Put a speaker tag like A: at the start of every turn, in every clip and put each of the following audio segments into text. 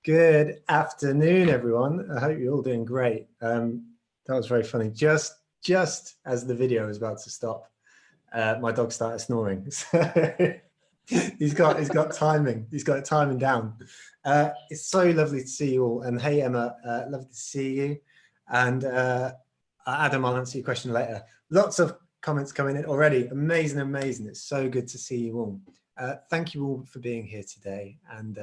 A: Good afternoon, everyone. I hope you're all doing great. That was very funny. Just as the video was about to stop, my dog started snoring. So he's got timing. He's got timing down. It's so lovely to see you all. And hey, Emma, lovely to see you. And Adam, I'll answer your question later. Lots of comments coming in already. Amazing, amazing. It's so good to see you all. Thank you all for being here today. And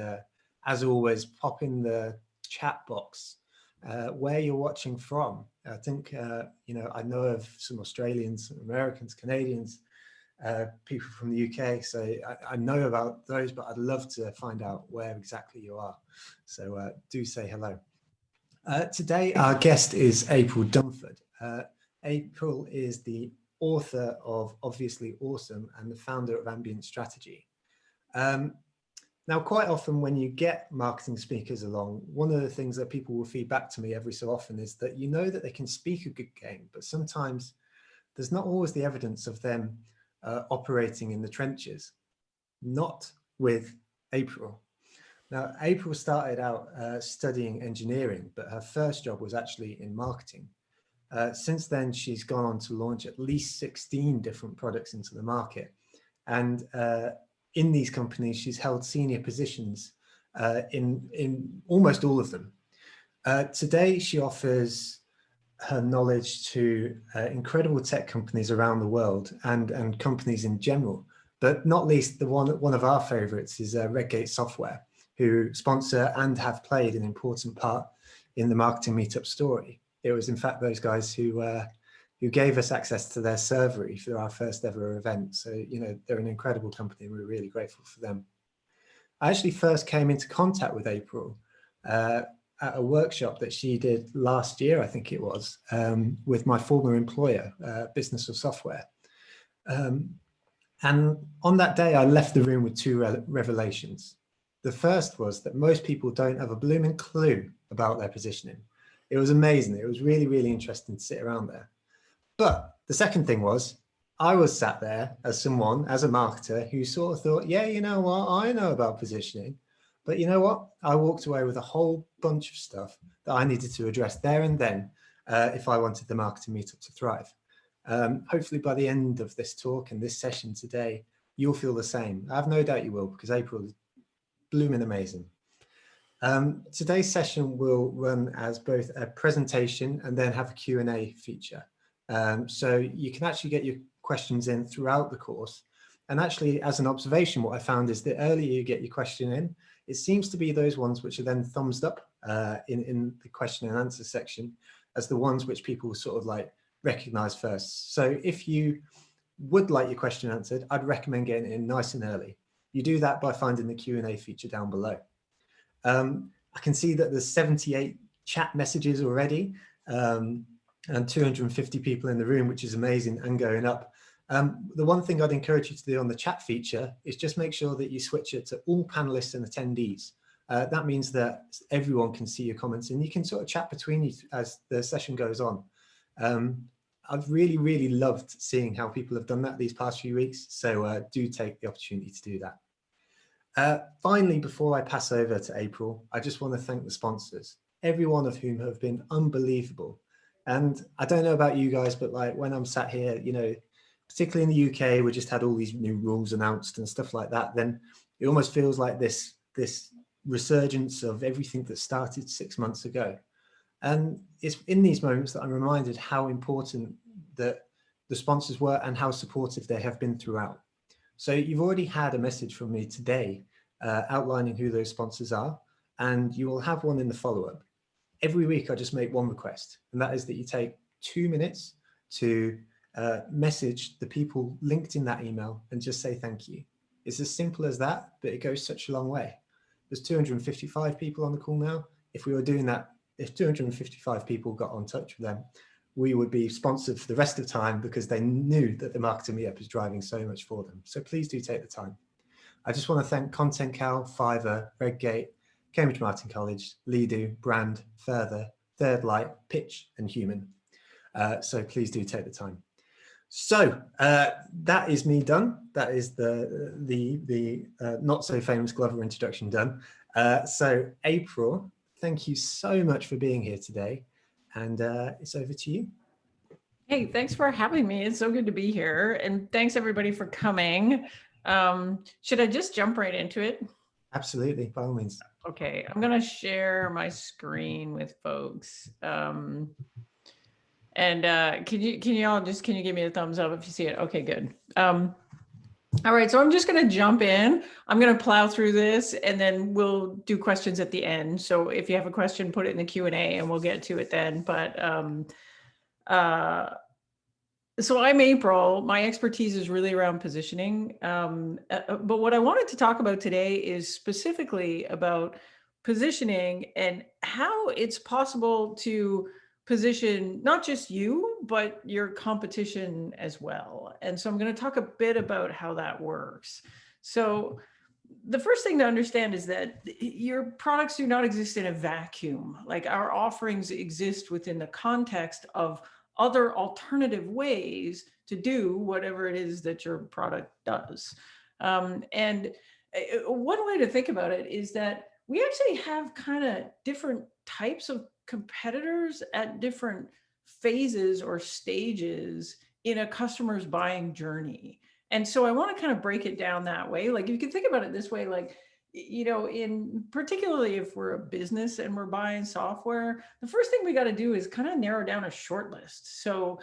A: as always, pop in the chat box where you're watching from. I think, I know of some Australians, Americans, Canadians, people from the UK. So I know about those, but I'd love to find out where exactly you are. So do say hello. Today, our guest is April Dunford. April is the author of Obviously Awesome and the founder of Ambient Strategy. Now, quite often when you get marketing speakers along, one of the things that people will feed back to me every so often is that you know that they can speak a good game, but sometimes there's not always the evidence of them operating in the trenches. Not with April. Now, April started out studying engineering, but her first job was actually in marketing. Since then, she's gone on to launch at least 16 different products into the market. And in these companies, she's held senior positions in almost all of them. Today, she offers her knowledge to incredible tech companies around the world and companies in general, but not least one of our favorites is Redgate Software, who sponsor and have played an important part in the Marketing Meetup story. It was in fact those guys who gave us access to their servery for our first ever event. So, they're an incredible company and we're really grateful for them. I actually first came into contact with April at a workshop that she did last year, I think it was, with my former employer, Business of Software. And on that day, I left the room with two revelations. The first was that most people don't have a blooming clue about their positioning. It was amazing. It was really, really interesting to sit around there. But the second thing was, I was sat there as a marketer who sort of thought, yeah, you know what, I know about positioning. But you know what? I walked away with a whole bunch of stuff that I needed to address there and then if I wanted the Marketing Meetup to thrive. Hopefully by the end of this talk and this session today, you'll feel the same. I have no doubt you will, because April is blooming amazing. Today's session will run as both a presentation and then have a Q&A feature. So you can actually get your questions in throughout the course. And actually, as an observation, what I found is the earlier you get your question in, it seems to be those ones which are then thumbs up in the question and answer section as the ones which people sort of like recognize first. So if you would like your question answered, I'd recommend getting it in nice and early. You do that by finding the Q&A feature down below. I can see that there's 78 chat messages already and 250 people in the room, which is amazing and going up. The one thing I'd encourage you to do on the chat feature is just make sure that you switch it to all panelists and attendees. That means that everyone can see your comments and you can sort of chat between you as the session goes on. I've really, really loved seeing how people have done that these past few weeks. So do take the opportunity to do that. Finally, before I pass over to April, I just want to thank the sponsors, every one of whom have been unbelievable. And I don't know about you guys, but like when I'm sat here, particularly in the UK, we just had all these new rules announced and stuff like that, then it almost feels like this resurgence of everything that started 6 months ago. And it's in these moments that I'm reminded how important that the sponsors were and how supportive they have been throughout. So you've already had a message from me today outlining who those sponsors are, and you will have one in the follow-up. Every week I just make one request, and that is that you take 2 minutes to message the people linked in that email and just say thank you. It's as simple as that, but it goes such a long way. There's 255 people on the call now. If we were doing that, if 255 people got on touch with them, we would be sponsored for the rest of the time because they knew that the Marketing Meetup is driving so much for them. So please do take the time. I just want to thank Content Cal, Fiverr, Redgate, Cambridge Marketing College, Ledo, Brand, Further, Third Light, Pitch, and Human. So please do take the time. So that is me done. That is the not so famous Glover introduction done. So April, thank you so much for being here today, and it's over to you.
B: Hey, thanks for having me. It's so good to be here, and thanks everybody for coming. Should I just jump right into it?
A: Absolutely, by all means.
B: Okay, I'm gonna share my screen with folks. And can you give me a thumbs up if you see it? Okay, good. All right, so I'm just going to jump in. I'm going to plow through this, and then we'll do questions at the end. So if you have a question, put it in the Q&A, and we'll get to it then. But so I'm April. My expertise is really around positioning. But what I wanted to talk about today is specifically about positioning and how it's possible to position not just you, but your competition as well. And so I'm going to talk a bit about how that works. So the first thing to understand is that your products do not exist in a vacuum. Like, our offerings exist within the context of other alternative ways to do whatever it is that your product does. And one way to think about it is that we actually have kind of different types of competitors at different phases or stages in a customer's buying journey. And so I want to kind of break it down that way. Like, you can think about it this way, like, in particularly if we're a business and we're buying software, the first thing we got to do is kind of narrow down a short list. So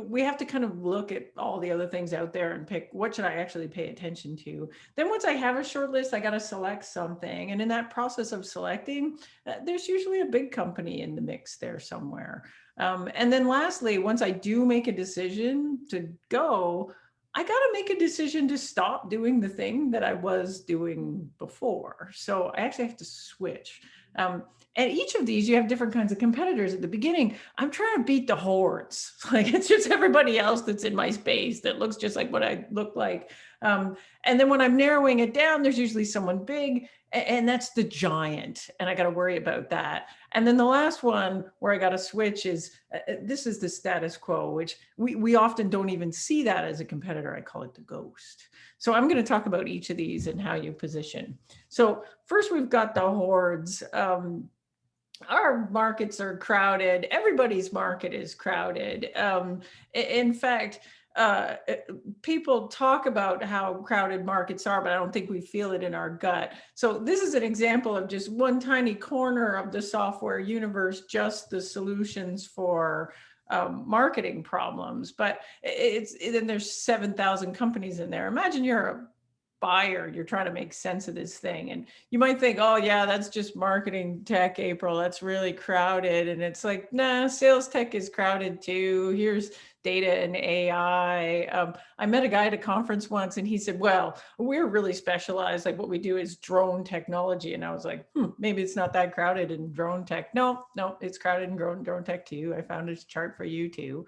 B: we have to kind of look at all the other things out there and pick what should I actually pay attention to. Then once I have a short list, I got to select something. And in that process of selecting, there's usually a big company in the mix there somewhere. And then lastly, once I do make a decision to go, I got to make a decision to stop doing the thing that I was doing before. So I actually have to switch. And each of these, you have different kinds of competitors. At the beginning, I'm trying to beat the hordes. Like, it's just everybody else that's in my space that looks just like what I look like. And then when I'm narrowing it down, there's usually someone big, and that's the giant. And I got to worry about that. And then the last one where I got to switch is, this is the status quo, which we often don't even see that as a competitor. I call it the ghost. So I'm going to talk about each of these and how you position. So first, we've got the hordes. Our markets are crowded. Everybody's market is crowded. In fact, people talk about how crowded markets are, but I don't think we feel it in our gut. So this is an example of just one tiny corner of the software universe, just the solutions for marketing problems. But then there's 7,000 companies in there. Imagine you're a buyer, you're trying to make sense of this thing, and you might think, oh yeah, that's just marketing tech, April, that's really crowded. And it's like, nah, sales tech is crowded too. Here's data and AI. I met a guy at a conference once, and he said, well, we're really specialized, like what we do is drone technology. And I was like, maybe it's not that crowded in drone tech. No, it's crowded in drone tech too. I found a chart for you too.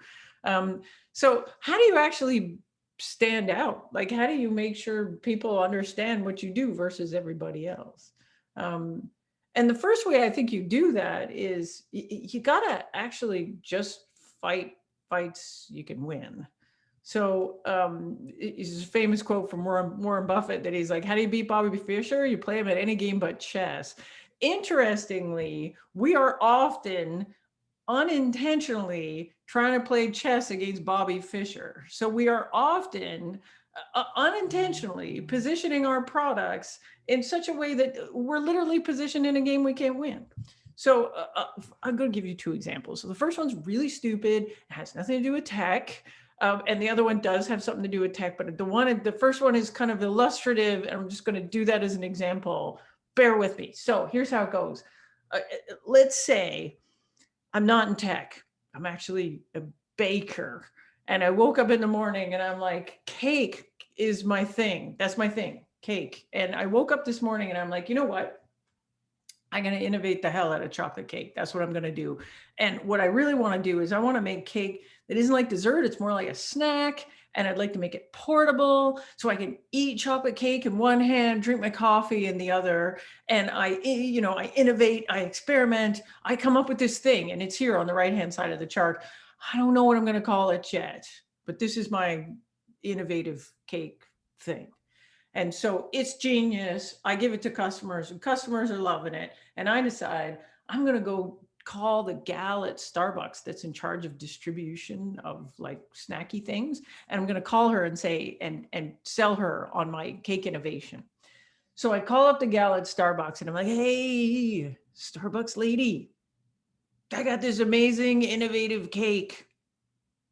B: So how do you actually stand out? Like, how do you make sure people understand what you do versus everybody else? And the first way I think you do that is you gotta actually just fight fights you can win. So it's a famous quote from Warren Buffett that he's like, how do you beat Bobby Fischer? You play him at any game but chess. Interestingly, we are often unintentionally trying to play chess against Bobby Fischer. So we are often unintentionally positioning our products in such a way that we're literally positioned in a game we can't win. So I'm going to give you two examples. So the first one's really stupid. It has nothing to do with tech. And the other one does have something to do with tech, but the first one is kind of illustrative, and I'm just going to do that as an example. Bear with me. So here's how it goes. Let's say I'm not in tech. I'm actually a baker. And I woke up in the morning and I'm like, cake is my thing. That's my thing, cake. And I woke up this morning and I'm like, you know what? I'm going to innovate the hell out of chocolate cake. That's what I'm going to do. And what I really want to do is I want to make cake that isn't like dessert. It's more like a snack. And I'd like to make it portable so I can eat chocolate cake in one hand, drink my coffee in the other. And I innovate, I experiment, I come up with this thing, and it's here on the right-hand side of the chart. I don't know what I'm going to call it yet. but this is my innovative cake thing. And so it's genius. I give it to customers and customers are loving it. And I decide I'm going to go call the gal at Starbucks that's in charge of distribution of like snacky things. And I'm going to call her and say, and sell her on my cake innovation. So I call up the gal at Starbucks and I'm like, hey, Starbucks lady, I got this amazing innovative cake.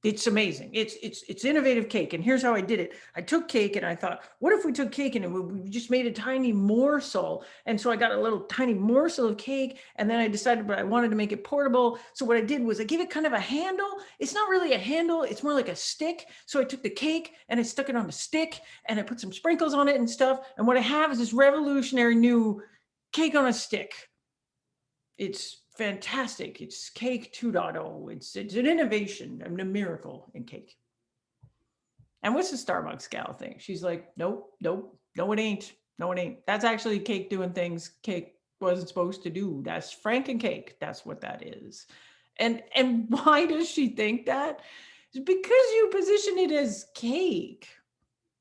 B: It's amazing. It's innovative cake. And here's how I did it. I took cake and I thought, what if we took cake and we just made a tiny morsel? And so I got a little tiny morsel of cake. And then I decided, but I wanted to make it portable. So what I did was I gave it kind of a handle. It's not really a handle. It's more like a stick. So I took the cake and I stuck it on the stick and I put some sprinkles on it and stuff. And what I have is this revolutionary new cake on a stick. It's fantastic. It's cake 2.0. It's an innovation and a miracle in cake. And what's the Starbucks gal thing? She's like, nope, no, it ain't. No, it ain't. That's actually cake doing things cake wasn't supposed to do. That's Franken-cake. That's what that is. And why does she think that? It's because you position it as cake.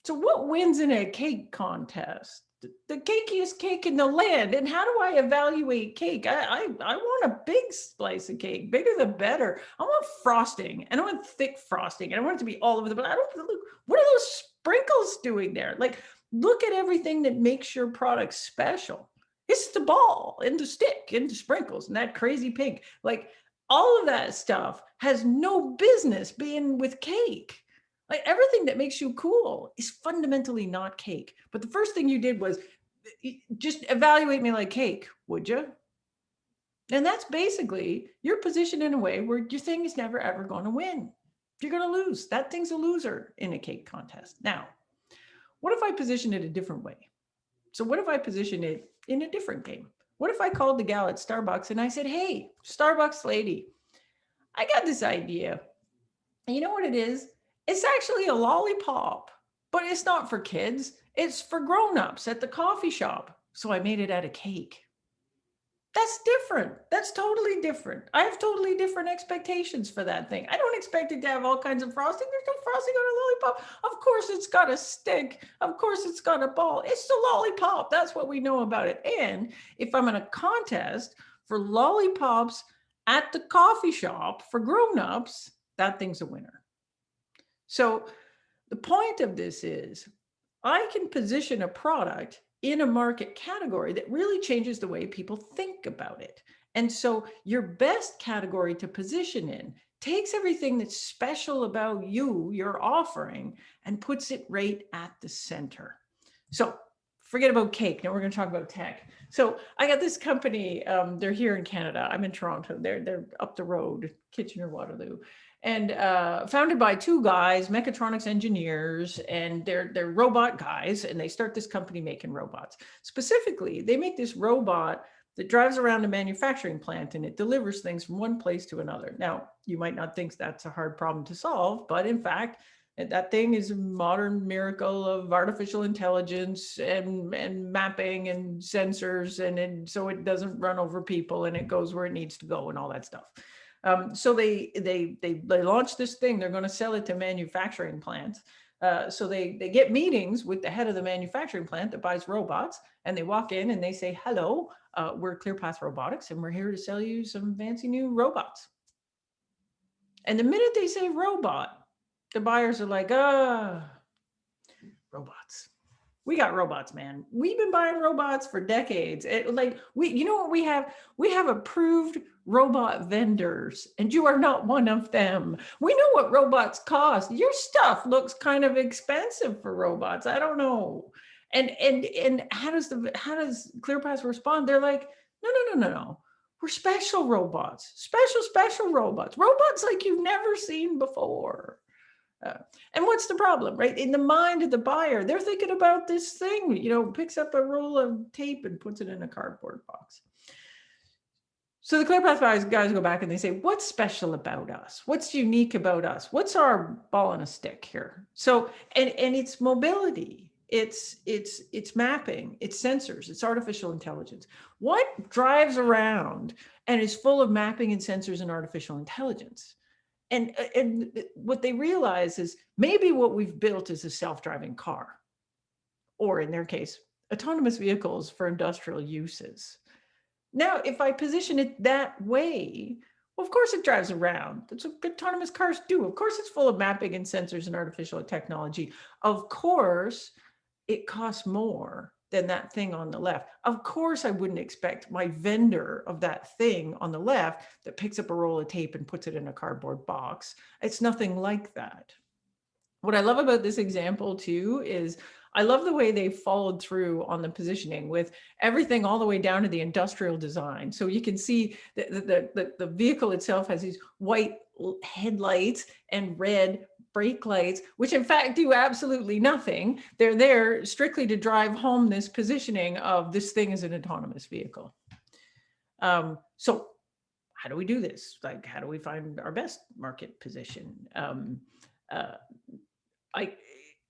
B: So what wins in a cake contest? The cakiest cake in the land. And how do I evaluate cake? I want a big slice of cake, bigger the better. I want frosting, and I want thick frosting, and I want it to be all over the. But I don't look. What are those sprinkles doing there? Like, look at everything that makes your product special. It's the ball and the stick and the sprinkles and that crazy pink. Like, all of that stuff has no business being with cake. Like, everything that makes you cool is fundamentally not cake. But the first thing you did was just evaluate me like cake, would you? And that's basically your position in a way where your thing is never, ever going to win. You're going to lose. That thing's a loser in a cake contest. Now, what if I position it a different way? So what if I position it in a different game? What if I called the gal at Starbucks and I said, hey, Starbucks lady, I got this idea. And you know what it is? It's actually a lollipop, but it's not for kids. It's for grown-ups at the coffee shop. So I made it out of cake. That's different. That's totally different. I have totally different expectations for that thing. I don't expect it to have all kinds of frosting. There's no frosting on a lollipop. Of course it's got a stick. Of course it's got a ball. It's the lollipop. That's what we know about it. And if I'm in a contest for lollipops at the coffee shop for grown-ups, that thing's a winner. So the point of this is I can position a product in a market category that really changes the way people think about it. And so your best category to position in takes everything that's special about you, your offering, and puts it right at the center. So forget about cake. Now we're going to talk about tech. So I got this company. They're here in Canada. I'm in Toronto. They're up the road, Kitchener-Waterloo. And founded by two guys, mechatronics engineers, and they're robot guys, and they start this company making robots. Specifically, they make this robot that drives around a manufacturing plant and it delivers things from one place to another. Now, you might not think that's a hard problem to solve, but in fact, that thing is a modern miracle of artificial intelligence and mapping and sensors, and so it doesn't run over people and it goes where it needs to go and all that stuff. So they launched this thing. They're going to sell it to manufacturing plants. So they get meetings with the head of the manufacturing plant that buys robots, and they walk in and they say, hello, we're ClearPath Robotics, and we're here to sell you some fancy new robots. And the minute they say robot, the buyers are like, robots. We got robots, man. We've been buying robots for decades. You know what we have? We have approved robot vendors, and you are not one of them. We know what robots cost. Your stuff looks kind of expensive for robots. I don't know. And how does ClearPath respond? They're like, no. We're special robots, special robots like you've never seen before. And what's the problem, right? In the mind of the buyer, they're thinking about this thing, picks up a roll of tape and puts it in a cardboard box. So the ClearPath guys go back and they say, what's special about us? What's unique about us? What's our ball and a stick here? So, and it's mobility, it's mapping, it's sensors, it's artificial intelligence. What drives around and is full of mapping and sensors and artificial intelligence? And what they realize is maybe what we've built is a self-driving car, or in their case, autonomous vehicles for industrial uses. Now, if I position it that way, well, of course it drives around. That's what autonomous cars do. Of course it's full of mapping and sensors and artificial technology. Of course it costs more than that thing on the left. Of course I wouldn't expect my vendor of that thing on the left that picks up a roll of tape and puts it in a cardboard box. It's nothing like that. What I love about this example too is I love the way they followed through on the positioning with everything all the way down to the industrial design. So you can see the vehicle itself has these white headlights and red brake lights, which in fact do absolutely nothing. They're there strictly to drive home this positioning of this thing is an autonomous vehicle. So how do we do this? Like, how do we find our best market position?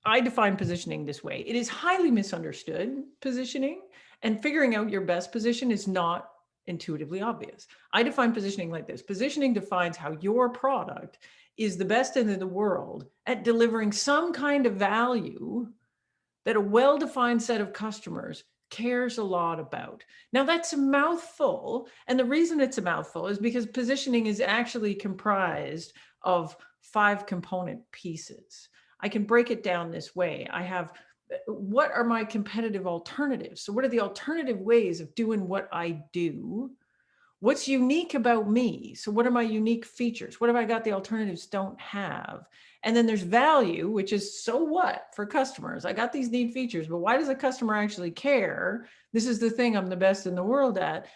B: I define positioning this way. It is highly misunderstood positioning, and figuring out your best position is not intuitively obvious. I define positioning like this. Positioning defines how your product is the best in the world at delivering some kind of value that a well-defined set of customers cares a lot about. Now that's a mouthful. And the reason it's a mouthful is because positioning is actually comprised of 5 component pieces. I can break it down this way. I have, what are my competitive alternatives? So what are the alternative ways of doing what I do? What's unique about me? So what are my unique features? What have I got the alternatives don't have? And then there's value, which is so what for customers? I got these neat features, but why does a customer actually care? This is the thing I'm the best in the world at.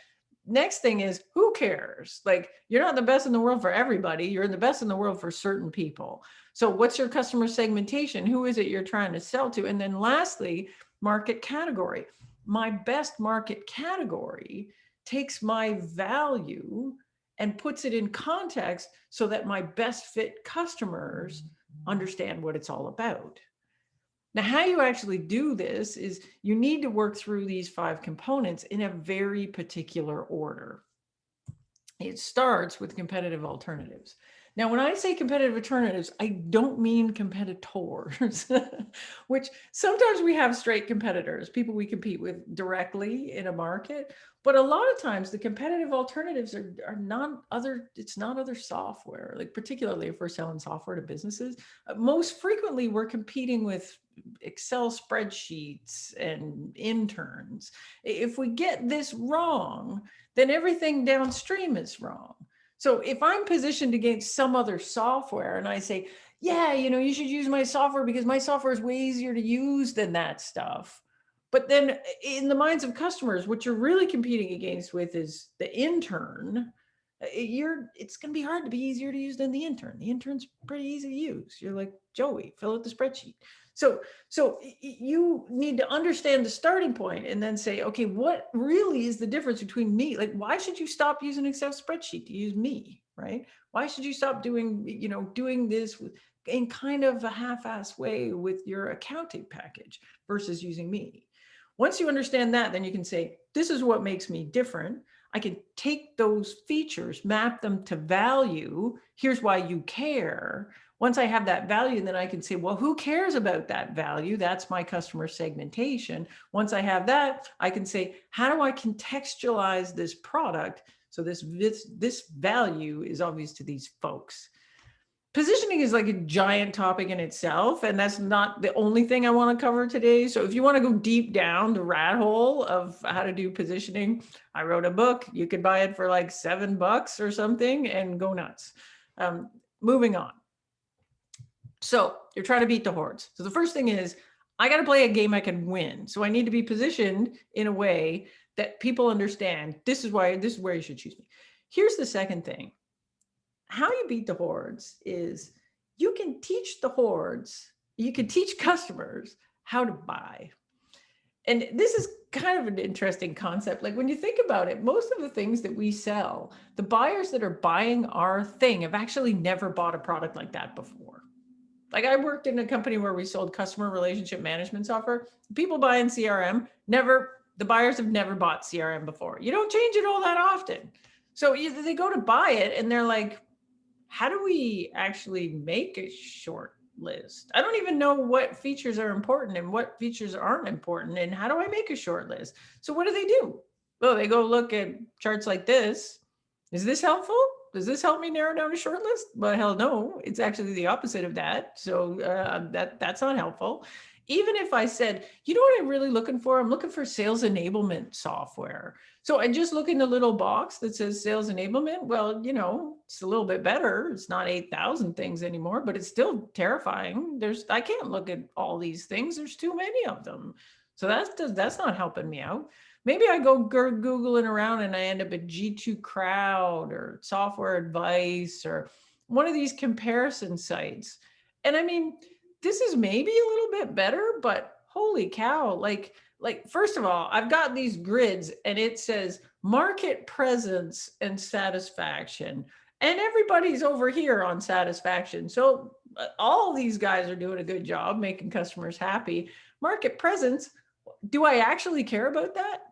B: Next thing is, who cares? Like, you're not the best in the world for everybody. You're the best in the world for certain people. So what's your customer segmentation? Who is it you're trying to sell to? And then lastly, market category. My best market category takes my value and puts it in context so that my best fit customers understand what it's all about. Now, how you actually do this is you need to work through these 5 components in a very particular order. It starts with competitive alternatives. Now, when I say competitive alternatives, I don't mean competitors, which sometimes we have straight competitors, people we compete with directly in a market. But a lot of times the competitive alternatives are not other, it's not other software, like particularly if we're selling software to businesses. Most frequently, we're competing with Excel spreadsheets and interns. If we get this wrong, then everything downstream is wrong. So if I'm positioned against some other software and I say, yeah, you should use my software because my software is way easier to use than that stuff. But then in the minds of customers, what you're really competing against with is the intern. It's going to be hard to be easier to use than the intern. The intern's pretty easy to use. You're like, Joey, fill out the spreadsheet. So you need to understand the starting point and then say, okay, what really is the difference between me? Like, why should you stop using Excel spreadsheet to use me, right? Why should you stop doing this in kind of a half-ass way with your accounting package versus using me? Once you understand that, then you can say, this is what makes me different. I can take those features, map them to value. Here's why you care. Once I have that value, then I can say, well, who cares about that value? That's my customer segmentation. Once I have that, I can say, how do I contextualize this product so this value is obvious to these folks? Positioning is like a giant topic in itself, and that's not the only thing I want to cover today. So if you want to go deep down the rat hole of how to do positioning, I wrote a book. You could buy it for like $7 or something and go nuts. Moving on. So you're trying to beat the hordes. So the first thing is, I got to play a game I can win. So I need to be positioned in a way that people understand this is where you should choose me. Here's the second thing. How you beat the hordes is you can teach the hordes, you can teach customers how to buy. And this is kind of an interesting concept. Like when you think about it, most of the things that we sell, the buyers that are buying our thing have actually never bought a product like that before. Like I worked in a company where we sold customer relationship management software. People buying CRM, the buyers have never bought CRM before. You don't change it all that often. So they go to buy it and they're like, how do we actually make a short list? I don't even know what features are important and what features aren't important. And how do I make a short list? So what do? Well, they go look at charts like this. Is this helpful? Does this help me narrow down a short list? Well, hell no, it's actually the opposite of that. So that's not helpful. Even if I said, you know what I'm really looking for? I'm looking for sales enablement software. So I just look in the little box that says sales enablement. Well, it's a little bit better. It's not 8,000 things anymore, but it's still terrifying. I can't look at all these things. There's too many of them. So that's not helping me out. Maybe I go Googling around and I end up at G2 Crowd or Software Advice or one of these comparison sites. And I mean, this is maybe a little bit better, but holy cow, like first of all, I've got these grids and it says market presence and satisfaction. And everybody's over here on satisfaction. So all these guys are doing a good job making customers happy. Market presence, do I actually care about that?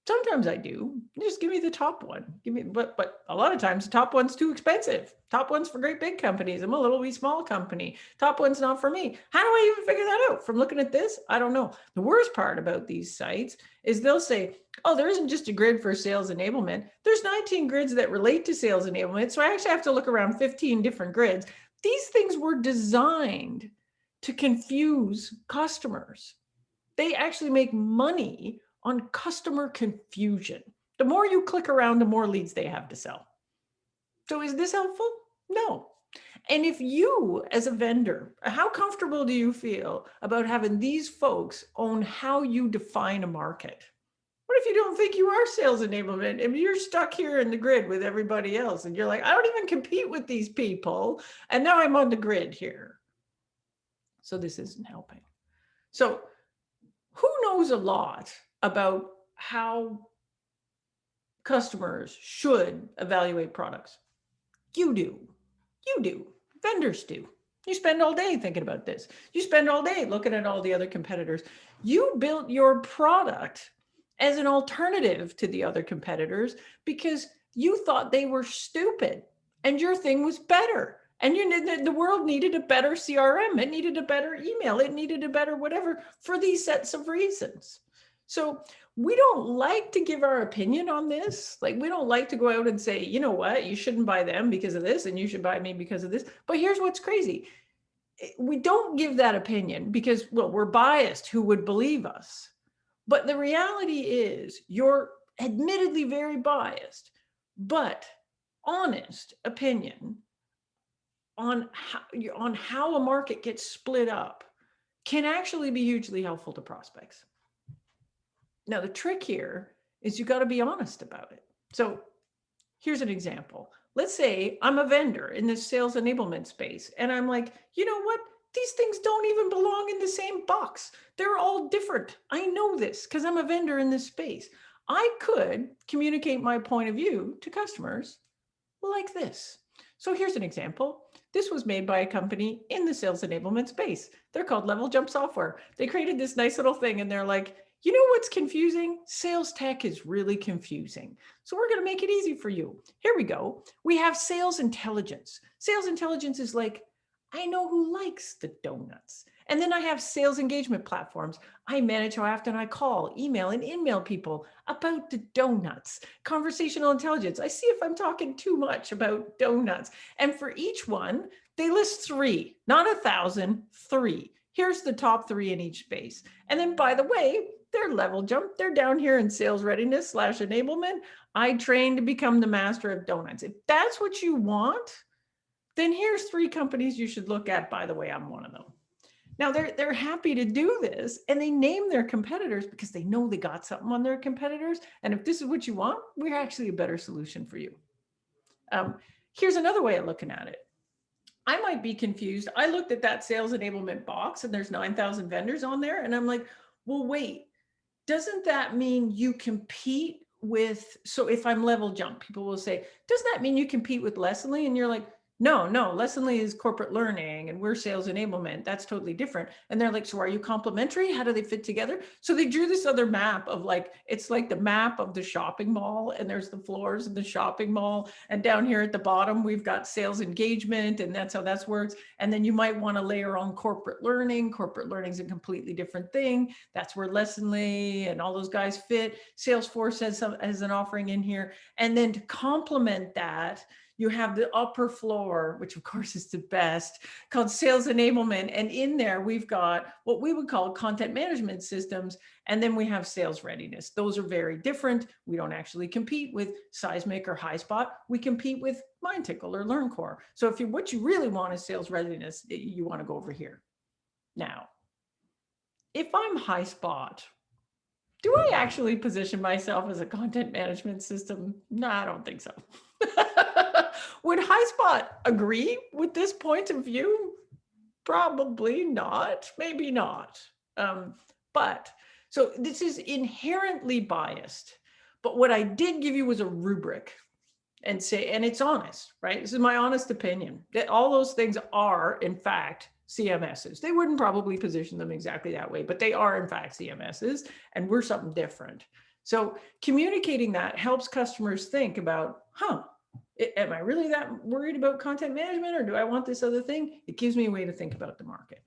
B: Sometimes I do. Just give me the top one. But a lot of times the top one's too expensive. Top one's for great big companies. I'm a little wee small company. Top one's not for me. How do I even figure that out? From looking at this, I don't know. The worst part about these sites is they'll say, oh, there isn't just a grid for sales enablement. There's 19 grids that relate to sales enablement. So I actually have to look around 15 different grids. These things were designed to confuse customers. They actually make money on customer confusion. The more you click around, the more leads they have to sell. So is this helpful? No. And if you, as a vendor, how comfortable do you feel about having these folks own how you define a market? What if you don't think you are sales enablement and you're stuck here in the grid with everybody else and you're like, I don't even compete with these people, and now I'm on the grid here. So this isn't helping. So who knows a lot about how customers should evaluate products? You do. Vendors do. You spend all day thinking about this. You spend all day looking at all the other competitors. You built your product as an alternative to the other competitors because you thought they were stupid and your thing was better. And the world needed a better CRM. It needed a better email. It needed a better whatever for these sets of reasons. So we don't like to give our opinion on this. Like, we don't like to go out and say, you know what, you shouldn't buy them because of this and you should buy me because of this. But here's what's crazy. We don't give that opinion because, well, we're biased. Who would believe us? But the reality is you're admittedly very biased, but honest opinion on how a market gets split up can actually be hugely helpful to prospects. Now, the trick here is you got to be honest about it. So here's an example. Let's say I'm a vendor in this sales enablement space, and I'm like, you know what? These things don't even belong in the same box. They're all different. I know this because I'm a vendor in this space. I could communicate my point of view to customers like this. So here's an example. This was made by a company in the sales enablement space. They're called Level Jump Software. They created this nice little thing and they're like, you know what's confusing? Sales tech is really confusing. So we're going to make it easy for you. Here we go. We have sales intelligence. Sales intelligence is like, I know who likes the donuts. And then I have sales engagement platforms. I manage how often I call, email, and in-mail people about the donuts. Conversational intelligence. I see if I'm talking too much about donuts. And for each one, they list 3, not 1,000, 3. Here's the top 3 in each space. And then, by the way, they're level jump. They're down here in sales readiness / enablement. I trained to become the master of donuts. If that's what you want, then here's 3 companies you should look at. By the way, I'm one of them. Now, they're happy to do this, and they name their competitors because they know they got something on their competitors. And if this is what you want, we're actually a better solution for you. Here's another way of looking at it. I might be confused. I looked at that sales enablement box, and there's 9,000 vendors on there. And I'm like, well, wait, doesn't that mean you compete with, so if I'm level jump, people will say, doesn't that mean you compete with Leslie? And you're like, No, Lessonly is corporate learning and we're sales enablement. That's totally different. And they're like, so are you complementary? How do they fit together? So they drew this other map of like, it's like the map of the shopping mall, and there's the floors in the shopping mall. And down here at the bottom, we've got sales engagement, and that's how that works. And then you might want to layer on corporate learning. Corporate learning is a completely different thing. That's where Lessonly and all those guys fit. Salesforce has an offering in here. And then to complement that, you have the upper floor, which of course is the best, called sales enablement. And in there, we've got what we would call content management systems. And then we have sales readiness. Those are very different. We don't actually compete with Seismic or HighSpot. We compete with MindTickle or LearnCore. So if what you really want is sales readiness, you want to go over here. Now, if I'm HighSpot, do I actually position myself as a content management system? No, I don't think so. Would HighSpot agree with this point of view? Probably not, maybe not. But so this is inherently biased. But what I did give you was a rubric and it's honest, right? This is my honest opinion that all those things are, in fact, CMSs. They wouldn't probably position them exactly that way, but they are in fact CMSs, and we're something different. So communicating that helps customers think about, am I really that worried about content management, or do I want this other thing? It gives me a way to think about the market.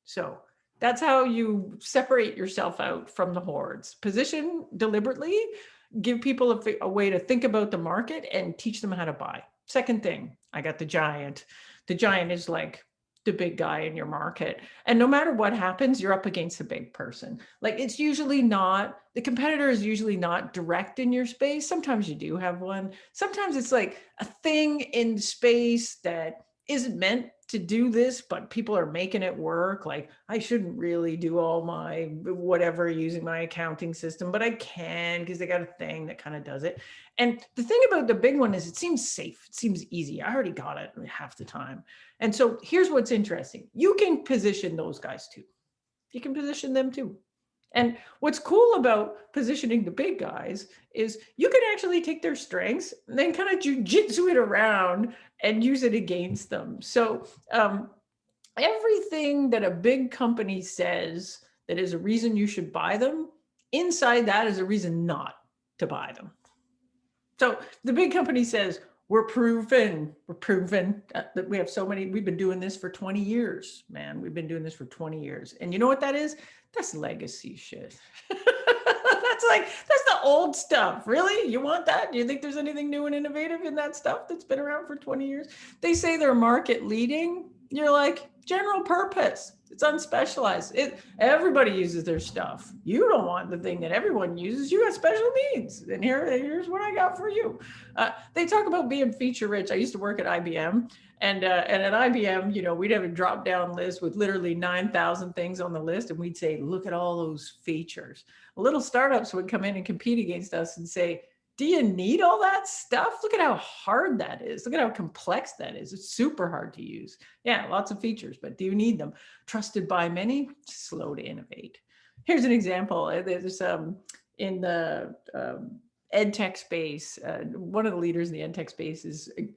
B: So that's how you separate yourself out from the hordes. Position deliberately, give people a way to think about the market and teach them how to buy. Second thing, I got the giant. The giant is like the big guy in your market. And no matter what happens, you're up against a big person. Like it's usually not, the competitor is usually not direct in your space. Sometimes you do have one. Sometimes it's like a thing in space that isn't meant to do this, but people are making it work. Like I shouldn't really do all my whatever using my accounting system, but I can because they got a thing that kind of does it. And the thing about the big one is it seems safe. It seems easy. I already got it half the time. And so here's what's interesting. You can position those guys too. You can position them too. And what's cool about positioning the big guys is you can actually take their strengths and then kind of jujitsu it around and use it against them. So everything that a big company says that is a reason you should buy them, inside that is a reason not to buy them. So the big company says, we're proven that we have so many, we've been doing this for 20 years, man. We've been doing this for 20 years. And you know what that is? That's legacy shit. That's the old stuff. Really? You want that? Do you think there's anything new and innovative in that stuff that's been around for 20 years? They say they're market leading. You're like, general purpose. It's unspecialized. Everybody uses their stuff. You don't want the thing that everyone uses. You got special needs. And here's what I got for you. They talk about being feature rich. I used to work at IBM. And at IBM, we'd have a drop down list with literally 9,000 things on the list. And we'd say, look at all those features. Little startups would come in and compete against us and say, do you need all that stuff? Look at how hard that is. Look at how complex that is. It's super hard to use. Yeah, lots of features, but do you need them? Trusted by many, slow to innovate. Here's an example. There's in the ed tech space, one of the leaders in the ed tech space is a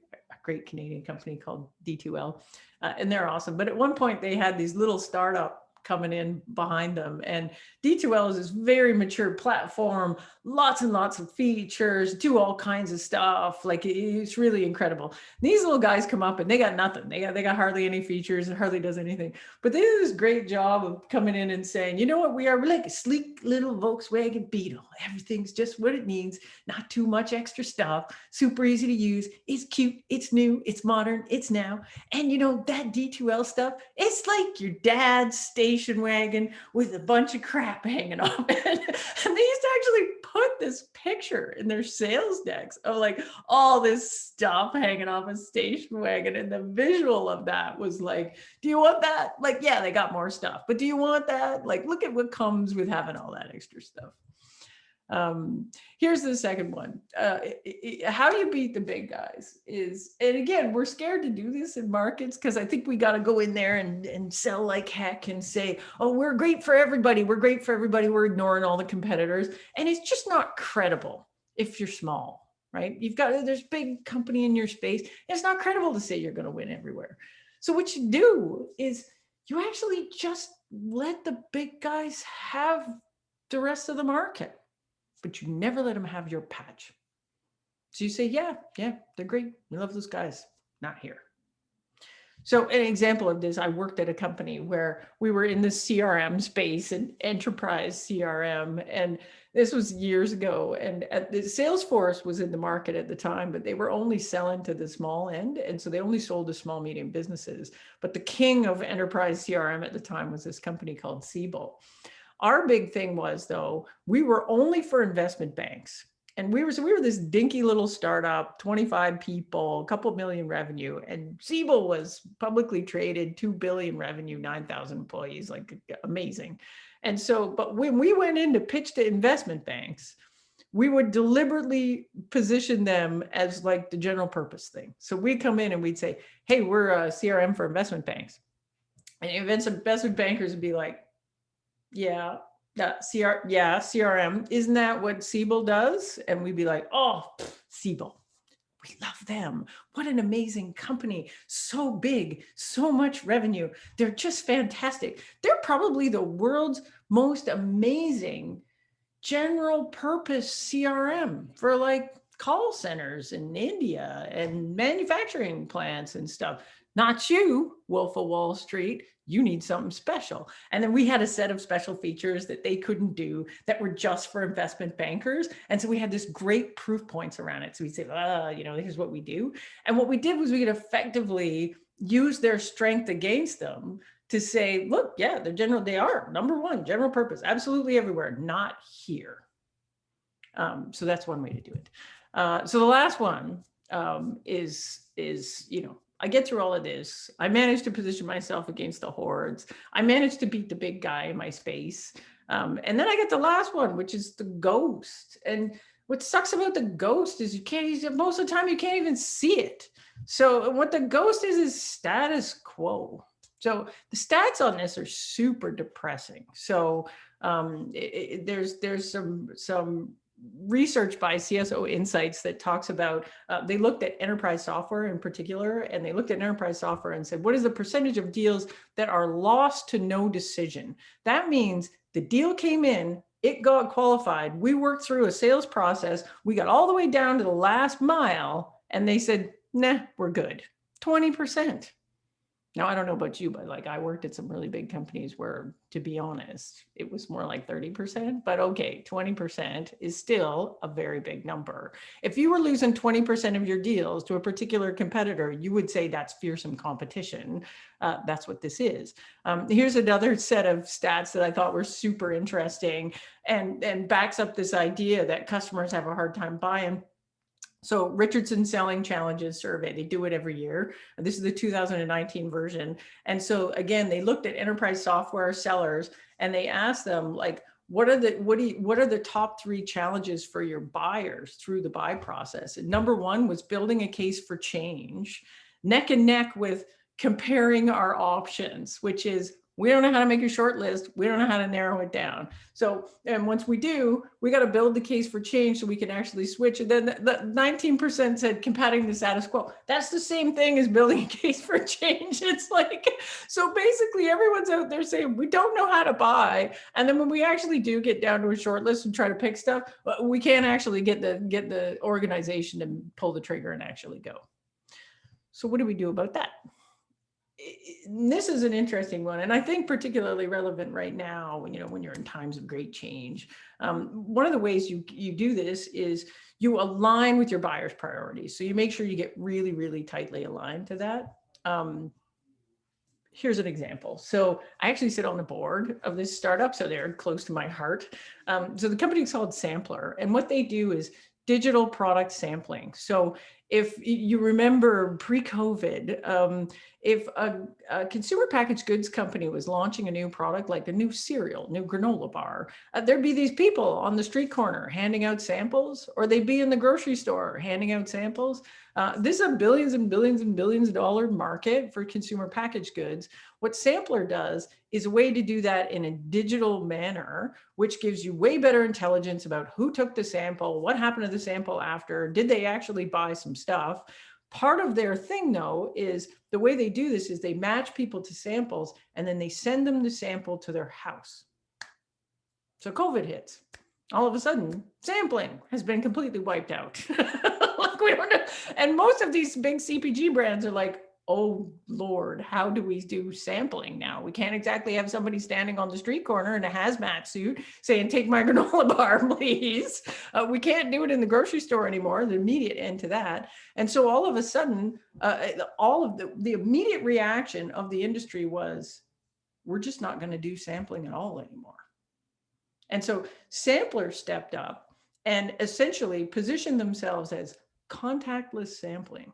B: great Canadian company called D2L, and they're awesome. But at one point they had these little startup coming in behind them, and D2L is this very mature platform, lots and lots of features, do all kinds of stuff. Like it's really incredible. These little guys come up and they got nothing. They got hardly any features. It hardly does anything. But they do this great job of coming in and saying, you know what, we are like a sleek little Volkswagen Beetle. Everything's just what it needs. Not too much extra stuff. Super easy to use. It's cute. It's new. It's modern. It's now. And that D2L stuff, it's like your dad's station wagon with a bunch of crap hanging off it. And they used to actually put this picture in their sales decks of like all this stuff hanging off a station wagon. And the visual of that was like, do you want that? Like, yeah, they got more stuff, but do you want that? Like, look at what comes with having all that extra stuff. Here's the second one. How do you beat the big guys is, and again, we're scared to do this in markets because I think we got to go in there and sell like heck and say, oh, we're great for everybody. We're great for everybody. We're ignoring all the competitors. And it's just not credible if you're small. right? There's big company in your space. It's not credible to say you're going to win everywhere. So what you do is you actually just let the big guys have the rest of the market, but you never let them have your patch. So you say, yeah, they're great. We love those guys. Not here. So an example of this, I worked at a company where we were in the CRM space and enterprise CRM. And this was years ago. And the Salesforce was in the market at the time, but they were only selling to the small end. And so they only sold to small, medium businesses. But the king of enterprise CRM at the time was this company called Siebel. Our big thing was, though, we were only for investment banks. And we were this dinky little startup, 25 people, a couple million revenue. And Siebel was publicly traded, 2 billion revenue, 9,000 employees, like amazing. And so, but when we went in to pitch to investment banks, we would deliberately position them as like the general purpose thing. So we'd come in and we'd say, hey, we're a CRM for investment banks. And investment bankers would be like, yeah. CRM. Isn't that what Siebel does? And we'd be like, oh, Siebel. We love them. What an amazing company. So big, so much revenue. They're just fantastic. They're probably the world's most amazing general purpose CRM for like call centers in India and manufacturing plants and stuff. Not you, Wolf of Wall Street. You need something special. And then we had a set of special features that they couldn't do that were just for investment bankers. And so we had this great proof points around it. So we'd say, here's what we do. And what we did was we could effectively use their strength against them to say, look, yeah, they are number one, general purpose, absolutely everywhere, not here. So that's one way to do it. So the last one is I get through all of this. I managed to position myself against the hordes. I managed to beat the big guy in my space. And then I get the last one, which is the ghost. And what sucks about the ghost is most of the time you can't even see it. So what the ghost is status quo. So the stats on this are super depressing. So there's some research by CSO Insights that talks about, they looked at enterprise software in particular, and they looked at enterprise software and said, what is the percentage of deals that are lost to no decision? That means the deal came in, it got qualified, we worked through a sales process, we got all the way down to the last mile, and they said, nah, we're good. 20%. Now, I don't know about you, but like I worked at some really big companies where, to be honest, it was more like 30%, but okay, 20% is still a very big number. If you were losing 20% of your deals to a particular competitor, you would say that's fearsome competition. That's what this is. Here's another set of stats that I thought were super interesting and backs up this idea that customers have a hard time buying. So Richardson Selling Challenges survey, they do it every year. This is the 2019 version. And so again, they looked at enterprise software sellers and they asked them like, what are the top 3 challenges for your buyers through the buy process? And number 1 was building a case for change, neck and neck with comparing our options, which is, we don't know how to make a short list. We don't know how to narrow it down. So, and once we do, we got to build the case for change so we can actually switch. And then the 19% said combating the status quo. That's the same thing as building a case for change. It's like, so basically everyone's out there saying, we don't know how to buy. And then when we actually do get down to a short list and try to pick stuff, we can't actually get the organization to pull the trigger and actually go. So what do we do about that? This is an interesting one, and I think particularly relevant right now when you're in times of great change. One of the ways you do this is you align with your buyer's priorities. So you make sure you get really, really tightly aligned to that. Here's an example. So I actually sit on the board of this startup, so they're close to my heart. So the company is called Sampler, and what they do is digital product sampling. So if you remember pre-COVID, if a consumer packaged goods company was launching a new product, like a new cereal, new granola bar, there'd be these people on the street corner handing out samples, or they'd be in the grocery store handing out samples. This is a billions and billions and billions of dollar market for consumer packaged goods. What Sampler does is a way to do that in a digital manner, which gives you way better intelligence about who took the sample, what happened to the sample after, did they actually buy some stuff. Part of their thing, though, is the way they do this is they match people to samples, and then they send them the sample to their house. So COVID hits. All of a sudden, sampling has been completely wiped out. Like, we don't know. And most of these big CPG brands are like, oh Lord, how do we do sampling now? We can't exactly have somebody standing on the street corner in a hazmat suit saying, take my granola bar, please. We can't do it in the grocery store anymore, the immediate end to that. And so all of a sudden, all of the immediate reaction of the industry was, we're just not going to do sampling at all anymore. And so Sampler stepped up and essentially positioned themselves as contactless sampling.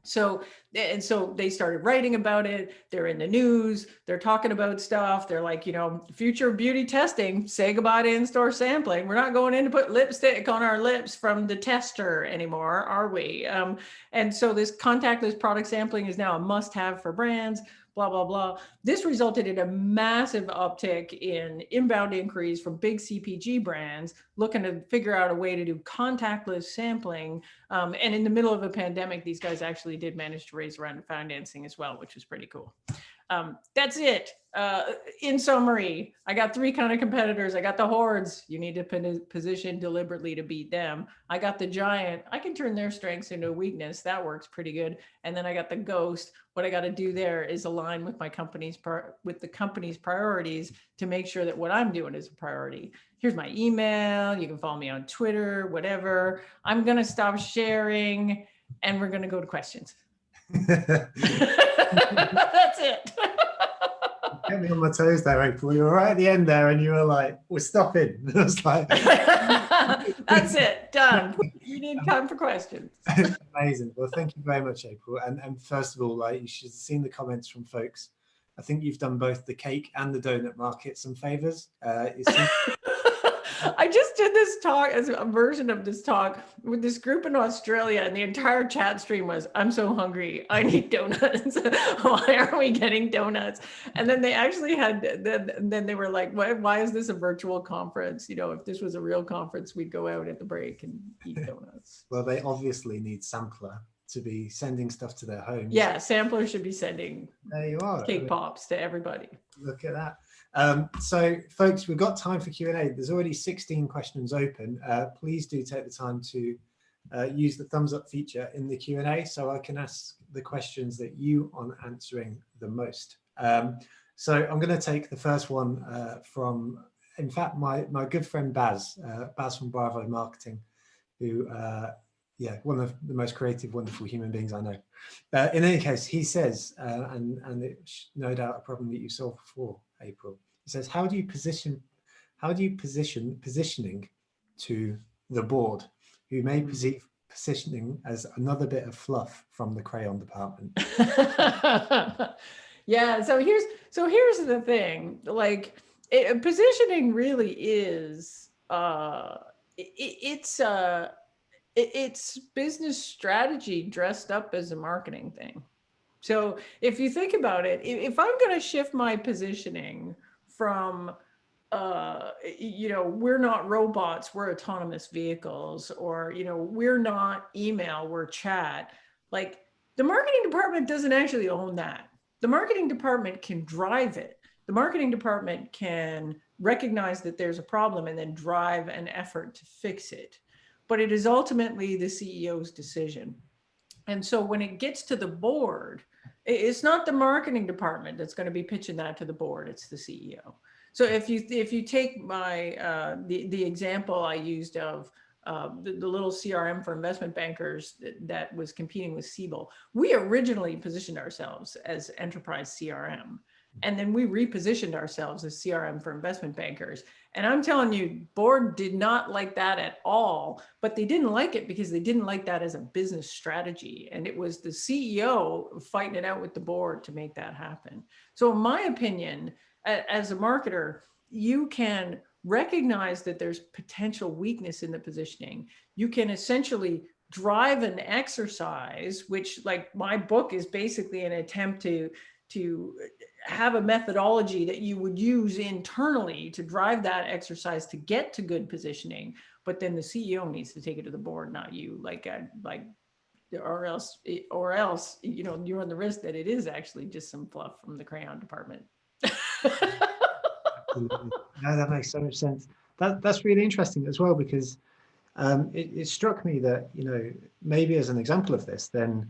B: So they started writing about it. They're in the news. They're talking about stuff. They're like, future of beauty testing, say goodbye to in-store sampling. We're not going in to put lipstick on our lips from the tester anymore, are we? And so this contactless product sampling is now a must-have for brands, blah, blah, blah. This resulted in a massive uptick in inbound inquiries from big CPG brands looking to figure out a way to do contactless sampling. And in the middle of a pandemic, these guys actually did manage to raise a round of financing as well, which was pretty cool. That's it. In summary, I got three kind of competitors. I got the Hordes. You need to position deliberately to beat them. I got the Giant. I can turn their strengths into a weakness. That works pretty good. And then I got the Ghost. What I got to do there is align with my company's the company's priorities to make sure that what I'm doing is a priority. Here's my email. You can follow me on Twitter, whatever. I'm going to stop sharing, and we're going to go to questions. That's it.
A: Get me on my toes there, April. You were right at the end there, and you were like, "We're stopping." I was like,
B: "That's it, done. We need time for questions."
A: Amazing. Well, thank you very much, April. And first of all, like, you should have seen the comments from folks. I think you've done both the cake and the donut market some favors.
B: I just did this talk as a version of this talk with this group in Australia, and the entire chat stream was, I'm so hungry, I need donuts. Why aren't we getting donuts? And then they actually had, then they were like, why is this a virtual conference? If this was a real conference, we'd go out at the break and eat donuts.
A: Well, they obviously need Sampler to be sending stuff to their homes.
B: Yeah, Sampler should be sending
A: there you are.
B: cake pops to everybody.
A: Look at that. So folks, we've got time for Q&A. There's already 16 questions open. Please do take the time to use the thumbs up feature in the Q&A so I can ask the questions that you are answering the most. So I'm going to take the first one from, in fact, my good friend Baz from Bravo Marketing, who, one of the most creative, wonderful human beings I know. In any case, he says, and it's no doubt a problem that you solved before, April. He says, how do you position positioning to the board, who may perceive positioning as another bit of fluff from the crayon department?
B: Yeah. So here's the thing. Like, positioning really is it's business strategy dressed up as a marketing thing. So if you think about it, if I'm going to shift my positioning from, we're not robots, we're autonomous vehicles, or, we're not email, we're chat, like, the marketing department doesn't actually own that. The marketing department can drive it. The marketing department can recognize that there's a problem and then drive an effort to fix it. But it is ultimately the CEO's decision. And so when it gets to the board, it's not the marketing department that's going to be pitching that to the board, it's the CEO. So if you take my the example I used of the little CRM for investment bankers that was competing with Siebel, we originally positioned ourselves as enterprise CRM. And then we repositioned ourselves as CRM for investment bankers. And I'm telling you, board did not like that at all, but they didn't like it because they didn't like that as a business strategy. And it was the CEO fighting it out with the board to make that happen. So in my opinion, as a marketer, you can recognize that there's potential weakness in the positioning. You can essentially drive an exercise, which, like, my book is basically an attempt to have a methodology that you would use internally to drive that exercise to get to good positioning. But then the CEO needs to take it to the board, not you. Or else, you know, you run the risk that it is actually just some fluff from the crayon department.
A: Absolutely. No, that makes so much sense. That's really interesting as well, because it struck me that, you know, maybe as an example of this, then